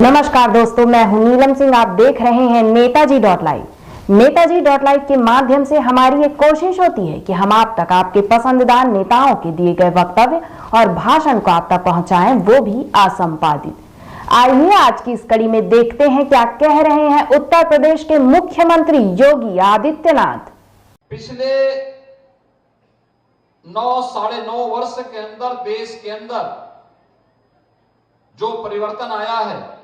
नमस्कार दोस्तों, मैं हूं नीलम सिंह। आप देख रहे हैं Netaji dot live. Netaji dot live के माध्यम से हमारी एक कोशिश होती है कि हम आप तक आपके पसंदीदा नेताओं के दिए गए वक्तव्य और भाषण को आप तक पहुंचाएं, वो भी असंपादित। आइए आज की इस कड़ी में देखते हैं क्या कह रहे हैं उत्तर प्रदेश के मुख्यमंत्री योगी आदित्यनाथ। पिछले 9-9.5 वर्ष के अंदर देश के अंदर जो परिवर्तन आया है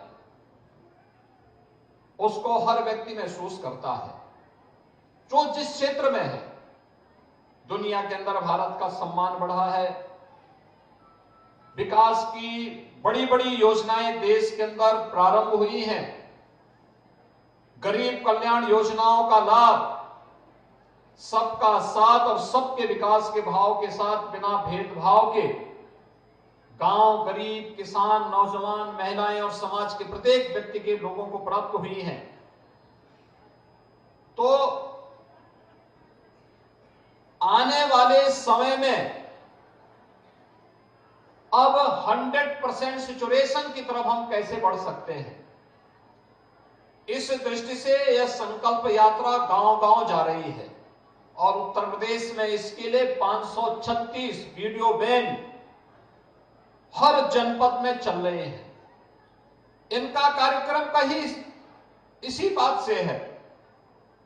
उसको हर व्यक्ति महसूस करता है। जो जिस क्षेत्र में है, दुनिया के अंदर भारत का सम्मान बढ़ा है, विकास की बड़ी बड़ी योजनाएं देश के अंदर प्रारंभ हुई हैं, गरीब कल्याण योजनाओं का लाभ, सबका साथ और सबके विकास के भाव के साथ बिना भेदभाव के गांव, गरीब, किसान, नौजवान, महिलाएं और समाज के प्रत्येक व्यक्ति के लोगों को प्राप्त हुई है। तो आने वाले समय में अब 100% सैचुरेशन की तरफ हम कैसे बढ़ सकते हैं, इस दृष्टि से यह संकल्प यात्रा गांव-गांव जा रही है और उत्तर प्रदेश में इसके लिए 536 वीडियो वैन हर जनपद में चल रहे हैं। इनका कार्यक्रम का ही इसी बात से है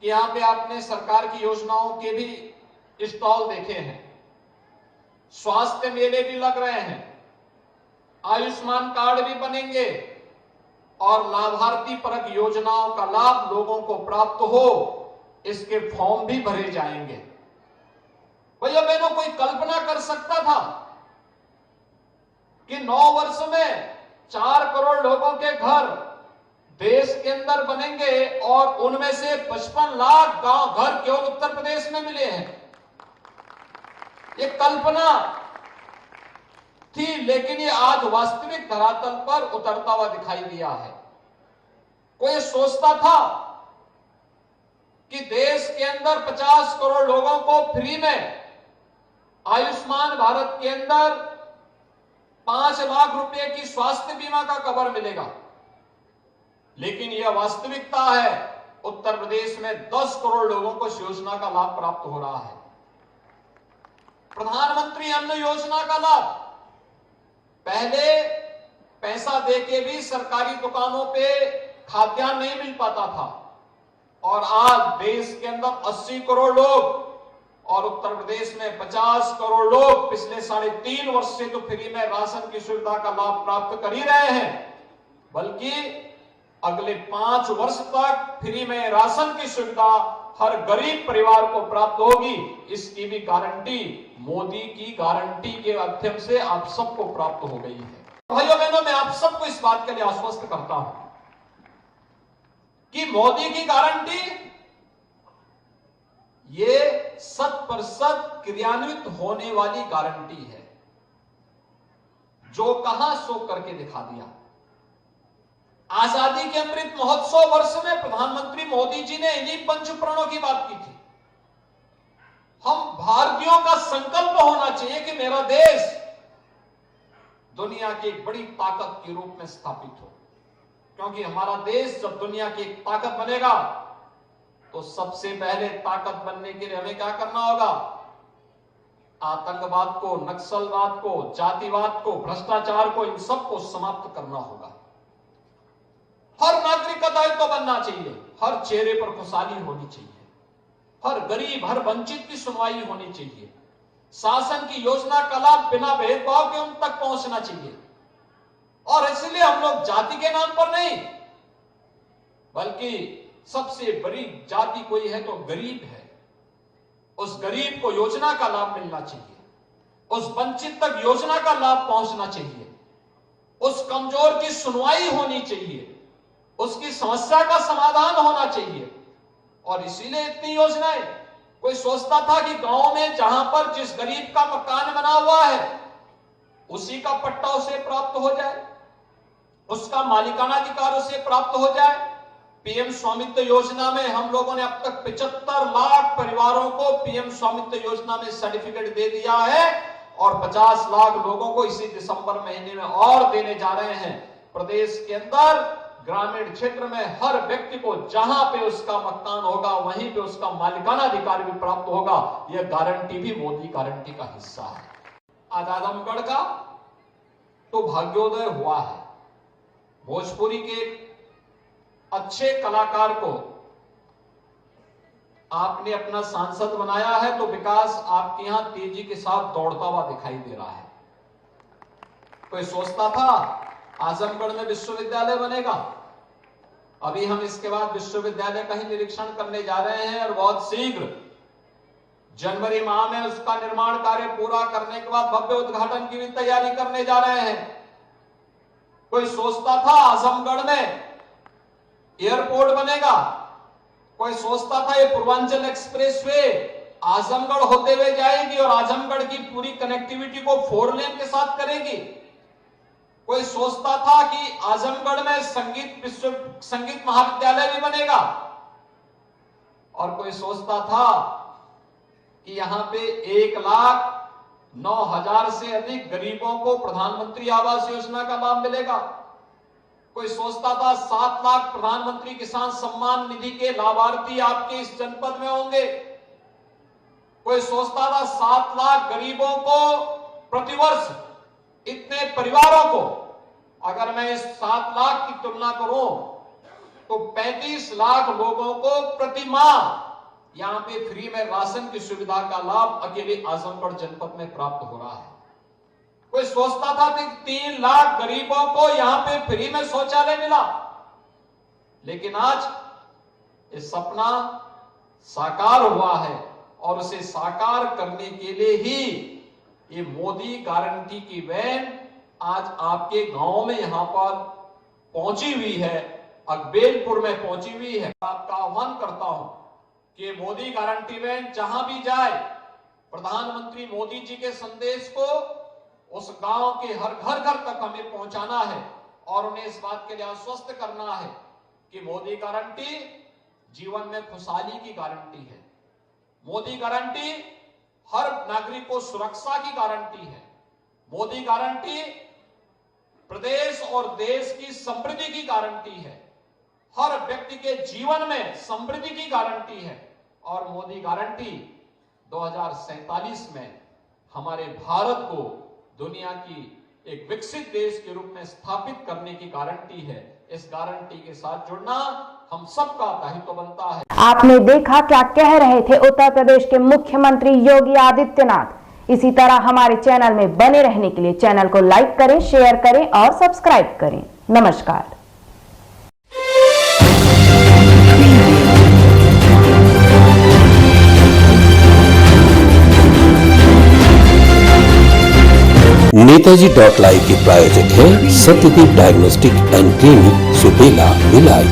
कि यहां पे आपने सरकार की योजनाओं के भी स्टॉल देखे हैं, स्वास्थ्य मेले भी लग रहे हैं, आयुष्मान कार्ड भी बनेंगे और लाभार्थी परक योजनाओं का लाभ लोगों को प्राप्त हो, इसके फॉर्म भी भरे जाएंगे। भैया बहनों, कोई कल्पना कर सकता था कि 9 वर्ष में 4 करोड़ लोगों के घर देश के अंदर बनेंगे और उनमें से 55 लाख गांव घर केवल उत्तर प्रदेश में मिले हैं। ये कल्पना थी, लेकिन ये आज वास्तविक धरातल पर उतरता हुआ दिखाई दिया है। कोई सोचता था कि देश के अंदर 50 करोड़ लोगों को फ्री में आयुष्मान भारत के अंदर 5 लाख रुपए की स्वास्थ्य बीमा का कवर मिलेगा, लेकिन यह वास्तविकता है। उत्तर प्रदेश में 10 करोड़ लोगों को इस योजना का लाभ प्राप्त हो रहा है। प्रधानमंत्री अन्न योजना का लाभ पहले पैसा देके भी सरकारी दुकानों पे खाद्यान्न नहीं मिल पाता था और आज देश के अंदर 80 करोड़ लोग और उत्तर प्रदेश में 50 करोड़ लोग पिछले 3.5 वर्ष से तो फ्री में राशन की सुविधा का लाभ प्राप्त कर ही रहे हैं, बल्कि अगले 5 वर्ष तक फ्री में राशन की सुविधा हर गरीब परिवार को प्राप्त होगी। इसकी भी गारंटी मोदी की गारंटी के माध्यम से आप सबको प्राप्त हो गई है। भाइयों बहनों, मैं आप सबको इस बात के लिए आश्वस्त करता हूं कि मोदी की गारंटी ये 100% क्रियान्वित होने वाली गारंटी है। जो कहा सो करके दिखा दिया। आजादी के अमृत महोत्सव वर्ष में प्रधानमंत्री मोदी जी ने इन्हीं पंचप्रणों की बात की थी। हम भारतीयों का संकल्प होना चाहिए कि मेरा देश दुनिया की एक बड़ी ताकत के रूप में स्थापित हो, क्योंकि हमारा देश जब दुनिया की एक ताकत बनेगा तो सबसे पहले ताकत बनने के लिए हमें क्या करना होगा? आतंकवाद को, नक्सलवाद को, जातिवाद को, भ्रष्टाचार को, इन सबको समाप्त करना होगा। हर नागरिक का दायित्व बनना चाहिए, हर चेहरे पर खुशहाली होनी चाहिए, हर गरीब, हर वंचित की सुनवाई होनी चाहिए, शासन की योजना का लाभ बिना भेदभाव के उन तक पहुंचना चाहिए। और इसलिए हम लोग जाति के नाम पर नहीं, बल्कि सबसे बड़ी जाति कोई है तो गरीब है, उस गरीब को योजना का लाभ मिलना चाहिए, उस वंचित तक योजना का लाभ पहुंचना चाहिए, उस कमजोर की सुनवाई होनी चाहिए, उसकी समस्या का समाधान होना चाहिए। और इसीलिए इतनी योजनाएं। कोई सोचता था कि गांव में जहां पर जिस गरीब का मकान बना हुआ है उसी का पट्टा उसे प्राप्त हो जाए, उसका मालिकाना अधिकार उसे प्राप्त हो जाए। पीएम स्वामित्व योजना में हम लोगों ने अब तक 75 लाख परिवारों को पीएम स्वामित्व योजना में सर्टिफिकेट दे दिया है और 50 लाख लोगों को इसी दिसंबर महीने में और देने जा रहे हैं। प्रदेश के अंदर ग्रामीण क्षेत्र में हर व्यक्ति को जहां पे उसका मकान होगा वहीं पे उसका मालिकाना अधिकार भी प्राप्त होगा। यह गारंटी भी मोदी गारंटी का हिस्सा है। आज आजमगढ़ का तो भाग्योदय हुआ है। भोजपुरी के अच्छे कलाकार को आपने अपना सांसद बनाया है तो विकास आपके यहां तेजी के साथ दौड़ता हुआ दिखाई दे रहा है। कोई सोचता था आजमगढ़ में विश्वविद्यालय बनेगा? अभी हम इसके बाद विश्वविद्यालय का ही निरीक्षण करने जा रहे हैं और बहुत शीघ्र जनवरी माह में उसका निर्माण कार्य पूरा करने के बाद भव्य उद्घाटन की भी तैयारी करने जा रहे हैं। कोई सोचता था आजमगढ़ में एयरपोर्ट बनेगा? कोई सोचता था ये पूर्वांचल एक्सप्रेसवे आजमगढ़ होते हुए जाएगी और आजमगढ़ की पूरी कनेक्टिविटी को 4 लेन के साथ करेगी? कोई सोचता था कि आजमगढ़ में संगीत महाविद्यालय भी बनेगा? और कोई सोचता था कि यहां पे 1,09,000 से अधिक गरीबों को प्रधानमंत्री आवास योजना का लाभ मिलेगा? कोई सोचता था 7 लाख प्रधानमंत्री किसान सम्मान निधि के लाभार्थी आपके इस जनपद में होंगे? कोई सोचता था 7 लाख गरीबों को प्रतिवर्ष, इतने परिवारों को, अगर मैं इस 7 लाख की तुलना करूं तो 35 लाख लोगों को प्रति माह यहां पे फ्री में राशन की सुविधा का लाभ अकेले आजमगढ़ जनपद में प्राप्त हो रहा है। कोई सोचता था कि 3 लाख गरीबों को यहां पे फ्री में शौचालय मिला, लेकिन आज ये सपना साकार हुआ है और उसे साकार करने के लिए ही ये मोदी गारंटी की वैन आज आपके गांव में यहां पर पहुंची हुई है, अकबेलपुर में पहुंची हुई है। आपका आह्वान करता हूं कि मोदी गारंटी वैन जहां भी जाए, प्रधानमंत्री मोदी जी के संदेश को उस गांव के हर घर तक हमें पहुंचाना है और उन्हें इस बात के लिए आश्वस्त करना है कि मोदी गारंटी जीवन में खुशहाली की गारंटी है। मोदी गारंटी हर नागरिक को सुरक्षा की गारंटी है। मोदी गारंटी प्रदेश और देश की समृद्धि की गारंटी है। हर व्यक्ति के जीवन में समृद्धि की गारंटी है और मोदी गारंटी 2047 में हमारे भारत को दुनिया की एक विकसित देश के रूप में स्थापित करने की गारंटी है। इस गारंटी के साथ जुड़ना हम सबका दायित्व बनता है। आपने देखा क्या कह रहे थे उत्तर प्रदेश के मुख्यमंत्री योगी आदित्यनाथ। इसी तरह हमारे चैनल में बने रहने के लिए चैनल को लाइक करें, शेयर करें और सब्सक्राइब करें। नमस्कार। नेताजी.live के प्रायोजक है Satyadeep diagnostic and clinic, Supela, Bhilai.